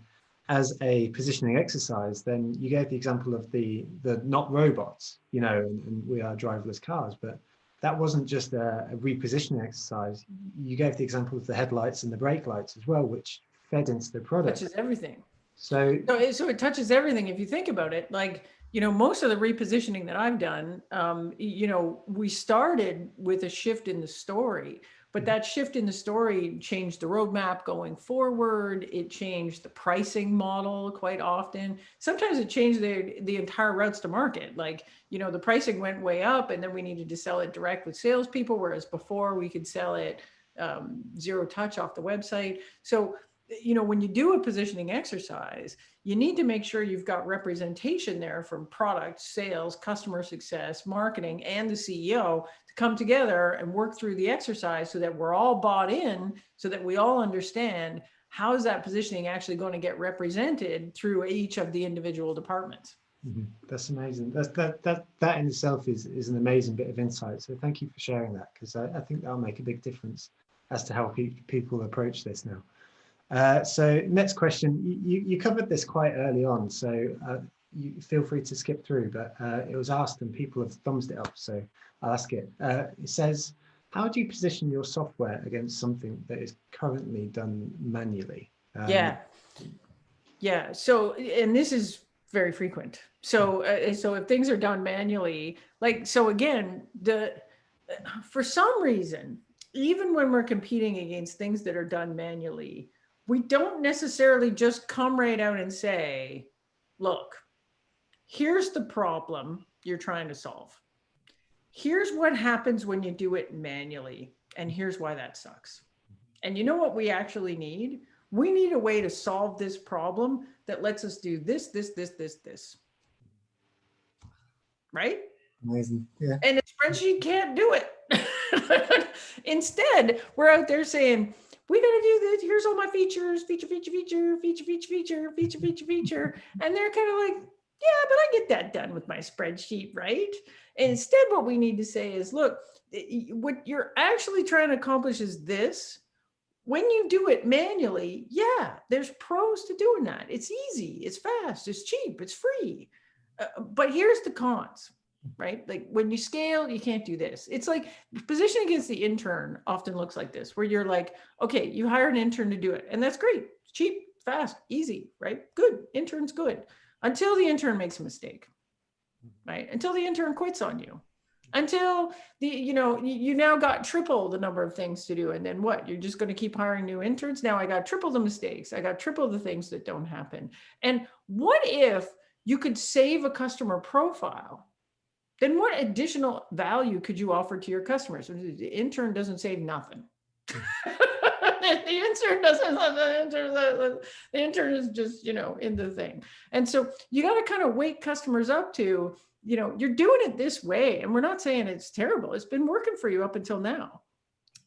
A: as a positioning exercise, then you gave the example of the not robots, you know, and we are driverless cars, but that wasn't just a repositioning exercise. You gave the example of the headlights and the brake lights as well, which fed into the product.
B: Touches everything.
A: So
B: it touches everything. If you think about it, like, you know, most of the repositioning that I've done, you know, we started with a shift in the story, but that shift in the story changed the roadmap going forward. It changed the pricing model quite often. Sometimes it changed the entire routes to market. Like, you know, the pricing went way up and then we needed to sell it direct with salespeople, whereas before we could sell it zero touch off the website. So, you know, when you do a positioning exercise, you need to make sure you've got representation there from product, sales, customer success, marketing, and the CEO to come together and work through the exercise so that we're all bought in, so that we all understand how is that positioning actually going to get represented through each of the individual departments.
A: That's amazing. That in itself is an amazing bit of insight. So thank you for sharing that, because I think that'll make a big difference as to how people approach this now. So next question, you covered this quite early on, so you feel free to skip through, but it was asked and people have thumbs it up, so I'll ask it. It says, how do you position your software against something that is currently done manually?
B: Yeah. So, and this is very frequent. So if things are done manually, like, so again, for some reason, even when we're competing against things that are done manually, we don't necessarily just come right out and say, look, here's the problem you're trying to solve. Here's what happens when you do it manually. And here's why that sucks. And you know what we actually need? We need a way to solve this problem that lets us do this. Right?
A: Amazing. Yeah.
B: And a spreadsheet can't do it. Instead, we're out there saying, we got to do this. Here's all my features, feature. And they're kind of like, yeah, but I get that done with my spreadsheet, right? And instead, what we need to say is, look, what you're actually trying to accomplish is this. When you do it manually, yeah, there's pros to doing that. It's easy, it's fast, it's cheap, it's free. But here's the cons. Right? Like, when you scale, you can't do this. It's like positioning against the intern often looks like this, where you're like, okay, you hire an intern to do it. And that's great. Cheap, fast, easy, right? Good. Intern's good. Until the intern makes a mistake, right? Until the intern quits on you. Until you now got triple the number of things to do. And then what? You're just going to keep hiring new interns? Now I got triple the mistakes. I got triple the things that don't happen. And what if you could save a customer profile? Then what additional value could you offer to your customers? The intern doesn't save nothing. The intern is just, in the thing. And so you got to kind of wake customers up to, you're doing it this way. And we're not saying it's terrible. It's been working for you up until now.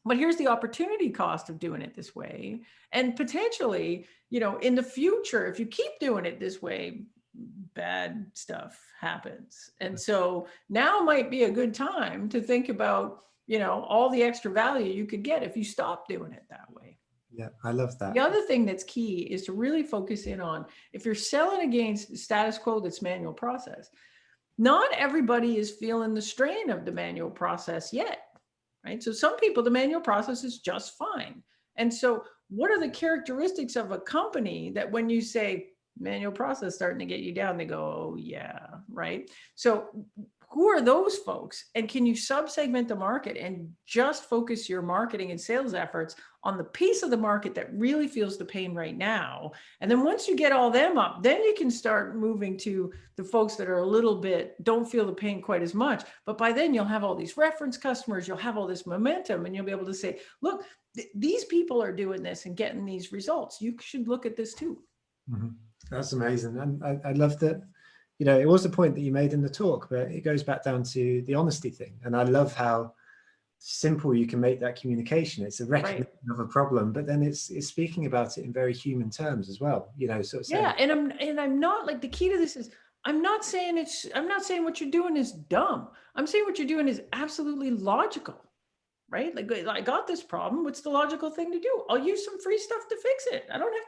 B: But here's the opportunity cost of doing it this way. And potentially, in the future, if you keep doing it this way, bad stuff happens. And so now might be a good time to think about, all the extra value you could get if you stop doing it that way.
A: Yeah, I love that.
B: The other thing that's key is to really focus in on, if you're selling against status quo that's manual process, not everybody is feeling the strain of the manual process yet, right? So some people, the manual process is just fine. And so what are the characteristics of a company that when you say, manual process starting to get you down. They go, oh yeah, right. So who are those folks? And can you sub-segment the market and just focus your marketing and sales efforts on the piece of the market that really feels the pain right now? And then once you get all them up, then you can start moving to the folks that are a little bit, don't feel the pain quite as much. But by then you'll have all these reference customers, you'll have all this momentum, and you'll be able to say, look, these people are doing this and getting these results. You should look at this too.
A: Mm-hmm. That's amazing. And I love that, you know, it was a point that you made in the talk, but it goes back down to the honesty thing. And I love how simple you can make that communication. It's a recognition of a problem, but then it's speaking about it in very human terms as well, you know, sort of saying,
B: yeah. And I'm not, like, the key to this is, I'm not saying what you're doing is dumb. I'm saying what you're doing is absolutely logical, right? Like, I got this problem. What's the logical thing to do? I'll use some free stuff to fix it. I don't have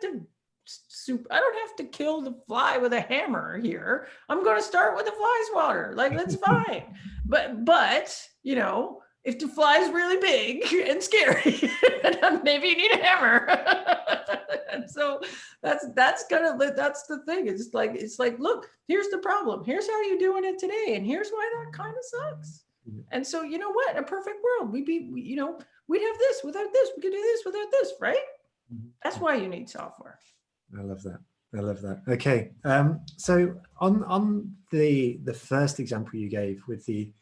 B: to kill the fly with a hammer here. I'm going to start with the fly swatter. Like, that's fine. But, you know, if the fly is really big and scary, maybe you need a hammer. And so that's the thing. It's like, look, here's the problem. Here's how you're doing it today. And here's why that kind of sucks. Mm-hmm. And so, you know what, in a perfect world, we'd have this without this. We could do this without this, right? Mm-hmm. That's why you need software.
A: I love that. Okay. So on the first example you gave with the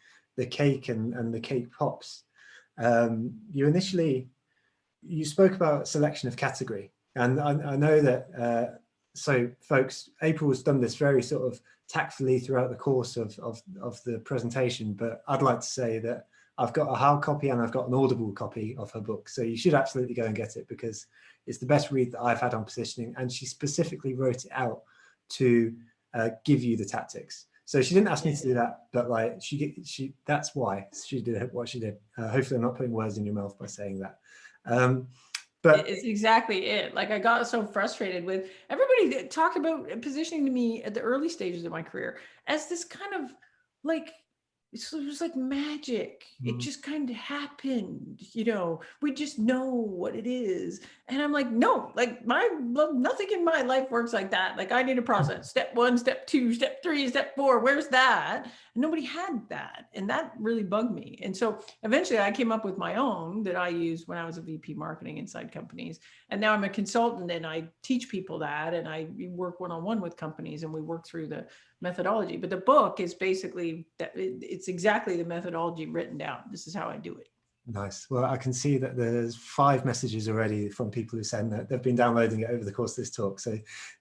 A: cake and the cake pops, you spoke about selection of category. And I know that, so folks, April has done this very sort of tactfully throughout the course of the presentation, but I'd like to say that I've got a hard copy and I've got an Audible copy of her book. So you should absolutely go and get it, because it's the best read that I've had on positioning. And she specifically wrote it out to give you the tactics. So she didn't ask me to do that, but like that's why she did what she did. Hopefully I'm not putting words in your mouth by saying that. But
B: it's exactly it. Like, I got so frustrated with everybody that talked about positioning to me at the early stages of my career as this kind of like, it was like magic. It just kind of happened, you know, we just know what it is. And I'm like, no, like nothing in my life works like that. Like, I need a process. Step 1, step 2, step 3, step 4, where's that? And nobody had that. And that really bugged me. And so eventually I came up with my own that I used when I was a VP marketing inside companies. And now I'm a consultant and I teach people that, and I work one-on-one with companies and we work through the methodology. But the book is basically that, it's exactly the methodology written down. This is how I do it.
A: Nice. Well, I can see that there's 5 messages already from people who said that they've been downloading it over the course of this talk. So,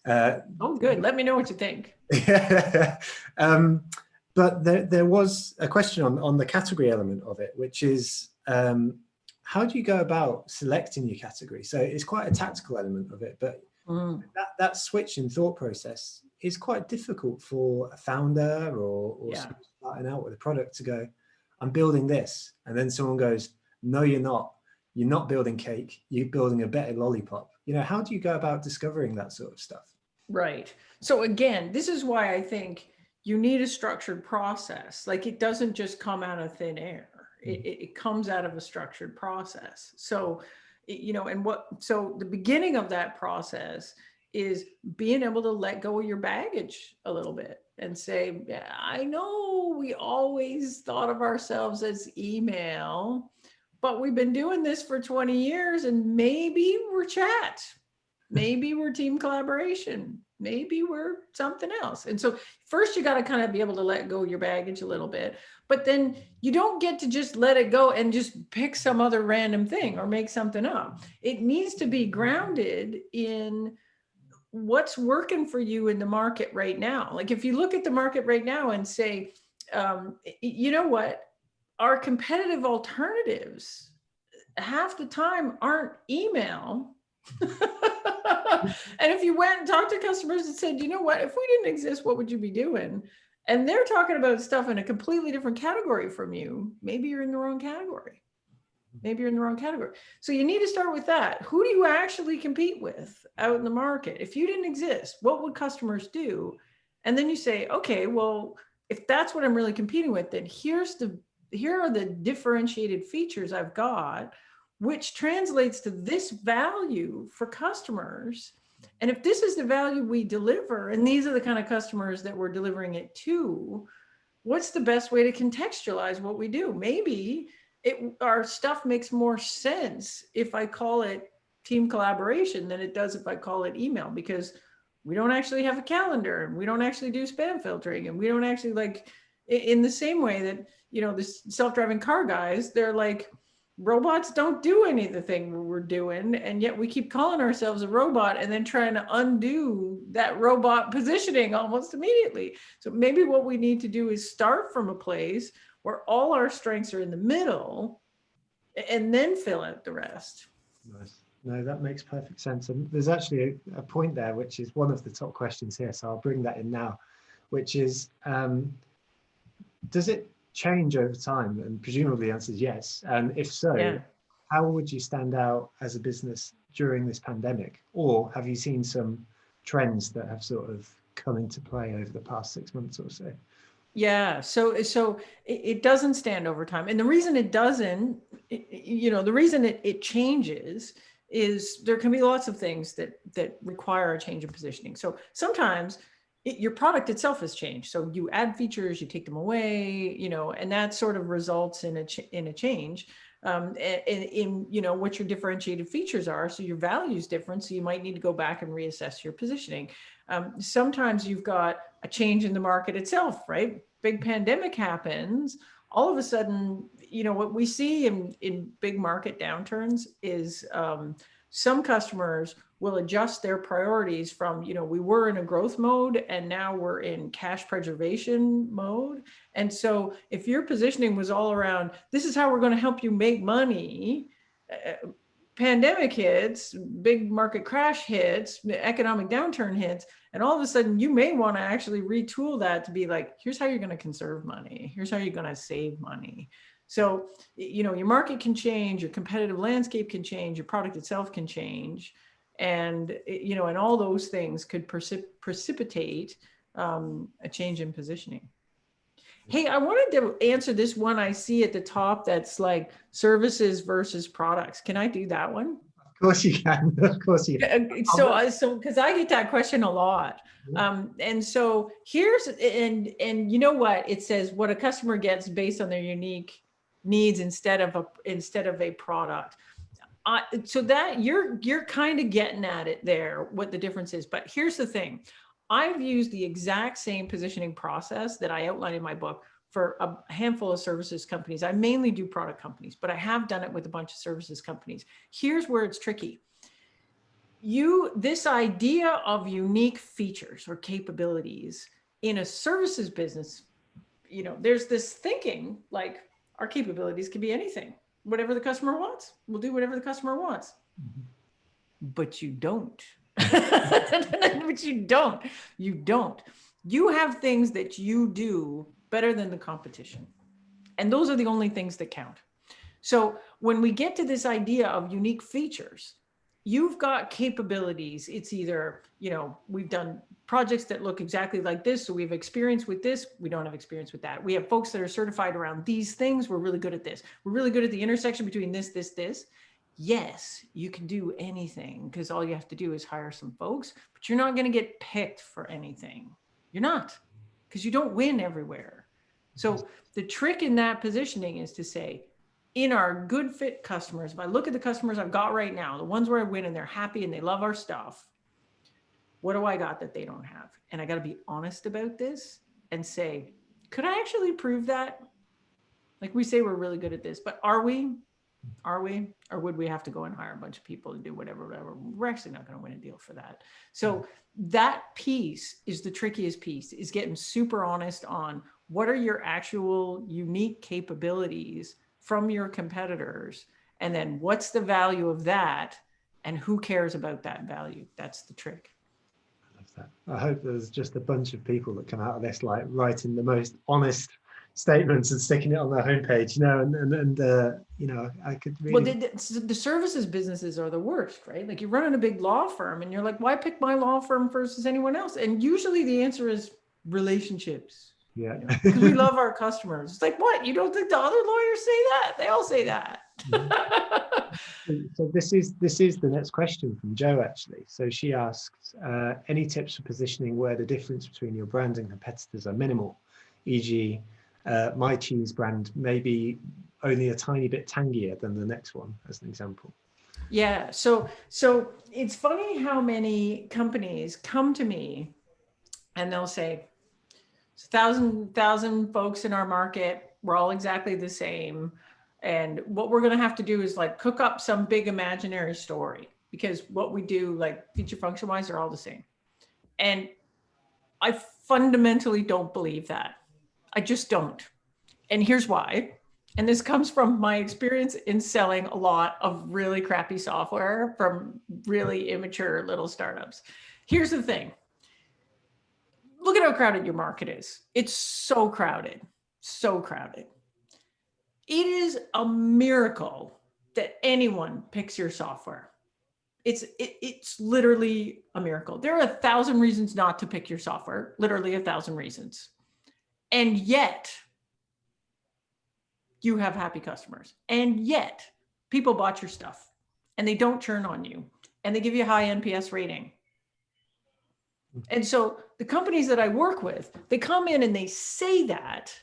B: oh, good. Let me know what you think.
A: Yeah. But there was a question on the category element of it, which is how do you go about selecting your category? So it's quite a tactical element of it, but that switch in thought process is quite difficult for a founder or someone starting out with a product to go, I'm building this. And then someone goes, no, you're not. You're not building cake. You're building a better lollipop. You know, how do you go about discovering that sort of stuff?
B: Right. So again, this is why I think you need a structured process. Like, it doesn't just come out of thin air. It comes out of a structured process. So, you know, so the beginning of that process is being able to let go of your baggage a little bit and say, yeah, I know we always thought of ourselves as email, but we've been doing this for 20 years and maybe we're chat, maybe we're team collaboration, maybe we're something else. And so first you got to kind of be able to let go of your baggage a little bit, but then you don't get to just let it go and just pick some other random thing or make something up. It needs to be grounded in what's working for you in the market right now. Like, if you look at the market right now and say, you know what, our competitive alternatives half the time aren't email. And if you went and talked to customers and said, you know what, if we didn't exist, what would you be doing? And they're talking about stuff in a completely different category from you. Maybe you're in the wrong category. Maybe you're in the wrong category. So you need to start with that. Who do you actually compete with out in the market? If you didn't exist, what would customers do? And then you say, okay, well, if that's what I'm really competing with, then here are the differentiated features I've got, which translates to this value for customers. And if this is the value we deliver, and these are the kind of customers that we're delivering it to, what's the best way to contextualize what we do? Maybe our stuff makes more sense if I call it team collaboration than it does if I call it email, because we don't actually have a calendar, and we don't actually do spam filtering, and we don't actually, like, in the same way that, you know, the self-driving car guys, they're like, robots don't do anything we're doing, and yet we keep calling ourselves a robot and then trying to undo that robot positioning almost immediately. So maybe what we need to do is start from a place where all our strengths are in the middle and then fill out the rest.
A: Nice. No, that makes perfect sense. And there's actually a point there, which is one of the top questions here. So I'll bring that in now, which is, does it change over time? And presumably the answer is yes. And if so, how would you stand out as a business during this pandemic? Or have you seen some trends that have sort of come into play over the past 6 months or so?
B: Yeah, so it doesn't stand over time. And the reason it doesn't, you know, the reason it changes is there can be lots of things that require a change in positioning. So sometimes your product itself has changed. So you add features, you take them away, you know, and that sort of results in a change in you know, what your differentiated features are. So your value is different. So you might need to go back and reassess your positioning. Sometimes you've got a change in the market itself, right? Big pandemic happens. All of a sudden, you know, what we see in big market downturns is some customers will adjust their priorities from, you know, we were in a growth mode and now we're in cash preservation mode. And so if your positioning was all around, this is how we're going to help you make money, pandemic hits, big market crash hits, economic downturn hits, and all of a sudden you may want to actually retool that to be like, here's how you're going to conserve money. Here's how you're going to save money. So, you know, your market can change, your competitive landscape can change, your product itself can change. And, you know, and all those things could precipitate a change in positioning. Hey, I wanted to answer this one I see at the top that's like services versus products. Can I do that one?
A: Of course you can. Of course you can.
B: So because I get that question a lot. And so here's, and you know what? It says what a customer gets based on their unique needs instead of a product. So that you're kind of getting at it there, what the difference is. But here's the thing. I've used the exact same positioning process that I outlined in my book for a handful of services companies. I mainly do product companies, but I have done it with a bunch of services companies. Here's where it's tricky. This idea of unique features or capabilities in a services business, you know, there's this thinking like our capabilities can be anything. Whatever the customer wants, we'll do whatever the customer wants. But you don't. But you don't. You have things that you do better than the competition. And those are the only things that count. So when we get to this idea of unique features, you've got capabilities. It's either, you know, we've done projects that look exactly like this. So we have experience with this. We don't have experience with that. We have folks that are certified around these things. We're really good at this. We're really good at the intersection between this. Yes, you can do anything because all you have to do is hire some folks, but you're not going to get picked for anything. You're not, because you don't win everywhere. So the trick in that positioning is to say, in our good fit customers, if I look at the customers I've got right now, the ones where I win and they're happy and they love our stuff, what do I got that they don't have? And I got to be honest about this and say, could I actually prove that? Like we say, we're really good at this, but are we? Or would we have to go and hire a bunch of people to do whatever? We're actually not going to win a deal for that. So that piece is the trickiest piece, is getting super honest on what are your actual unique capabilities from your competitors, and then what's the value of that, and who cares about that value? That's the trick.
A: I love that. I hope there's just a bunch of people that come out of this like writing the most honest statements and sticking it on their homepage, you know, and you know, I could really.
B: Well, the services businesses are the worst, right? Like you're running a big law firm and you're like, why pick my law firm versus anyone else? And usually the answer is relationships.
A: Yeah.
B: You know, because we love our customers. It's like, what? You don't think the other lawyers say that? They all say that.
A: So this is the next question from Joe, actually. So she asks, any tips for positioning where the difference between your brand and competitors are minimal, e.g. My cheese brand may be only a tiny bit tangier than the next one, as an example.
B: Yeah, so it's funny how many companies come to me and they'll say, 1,000 folks in our market, we're all exactly the same. And what we're going to have to do is like cook up some big imaginary story, because what we do, like feature function wise, are all the same. And I fundamentally don't believe that. I just don't. And here's why. And this comes from my experience in selling a lot of really crappy software from really immature little startups. Here's the thing. Look at how crowded your market is. It's so crowded, so crowded. It is a miracle that anyone picks your software. It's literally a miracle. There are 1,000 reasons not to pick your software, literally 1,000 reasons. And yet, you have happy customers. And yet, people bought your stuff and they don't churn on you and they give you a high NPS rating. And so the companies that I work with, they come in and they say that,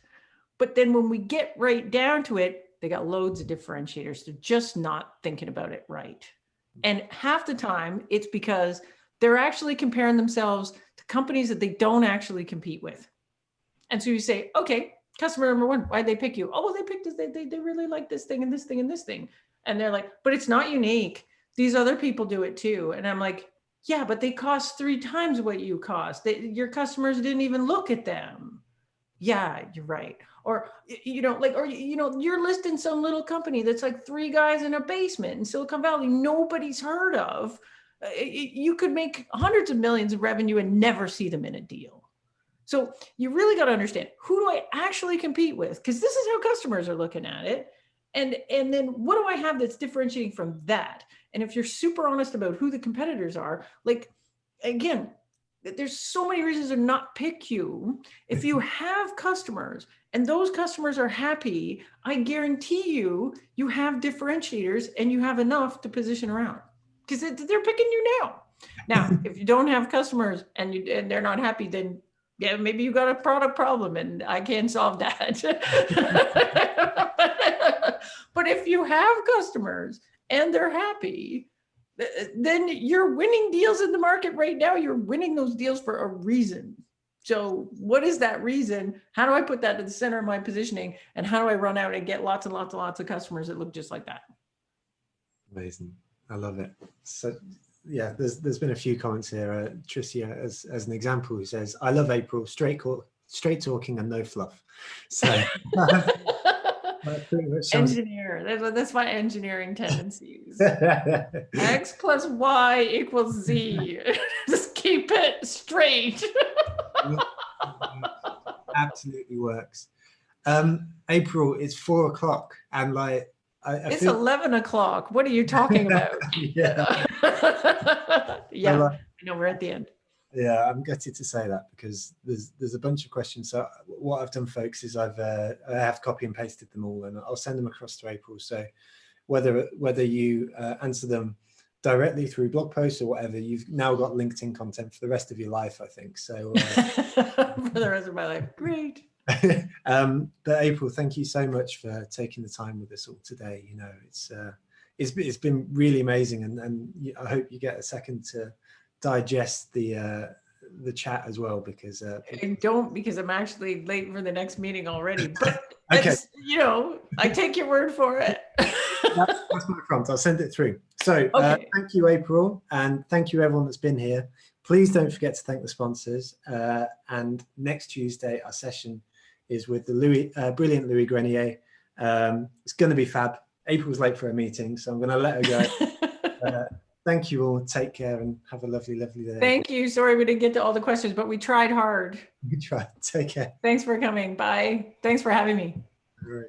B: but then when we get right down to it, they got loads of differentiators. They're just not thinking about it right. And half the time it's because they're actually comparing themselves to companies that they don't actually compete with. And so you say, okay, customer number one, why'd they pick you? Oh, well, they picked this. They really like this thing and this thing and this thing. And they're like, but it's not unique. These other people do it too. And I'm like, yeah, but they cost 3 times what you cost. Your customers didn't even look at them. Yeah, you're right. Or, you're listing some little company that's like 3 guys in a basement in Silicon Valley, nobody's heard of. You could make hundreds of millions of revenue and never see them in a deal. So you really got to understand, who do I actually compete with? Because this is how customers are looking at it. And then what do I have that's differentiating from that? And if you're super honest about who the competitors are, like, again, there's so many reasons to not pick you. If you have customers and those customers are happy, I guarantee you, you have differentiators and you have enough to position around, because they're picking you now. Now, if you don't have customers and they're not happy, then yeah, maybe you got a product problem and I can't solve that. But if you have customers and they're happy, then you're winning deals in the market right now. You're winning those deals for a reason. So what is that reason? How do I put that to the center of my positioning? And how do I run out and get lots and lots and lots of customers that look just like that?
A: Amazing. I love it. So yeah, there's been a few comments here. Tricia, as an example, who says, I love April, straight talking and no fluff. So
B: engineer, that's my engineering tendencies. X plus Y equals Z. Just keep it straight.
A: Absolutely works. April, it's 4 o'clock and like
B: it's 11 o'clock. What are you talking about?
A: Yeah.
B: Yeah, I know we're at the end.
A: Yeah, I'm gutted to say that, because there's a bunch of questions. So what I've done, folks, is I have copy and pasted them all, and I'll send them across to April. So whether you answer them directly through blog posts or whatever, you've now got LinkedIn content for the rest of your life, I think. So
B: for the rest of my life, great.
A: But April, thank you so much for taking the time with us all today. You know, it's been really amazing, and I hope you get a second to digest the chat as well, because
B: I don't, because I'm actually late for the next meeting already. But
A: okay,
B: I take your word for it.
A: that's my prompt. I'll send it through. So
B: okay.
A: Thank you, April, and thank you everyone that's been here. Please don't forget to thank the sponsors. And next Tuesday, our session is with the brilliant Louis Grenier. It's going to be fab. April's late for a meeting, so I'm going to let her go. Thank you all. Take care and have a lovely, lovely day.
B: Thank you. Sorry we didn't get to all the questions, but we tried hard.
A: We tried. Take care.
B: Thanks for coming. Bye. Thanks for having me.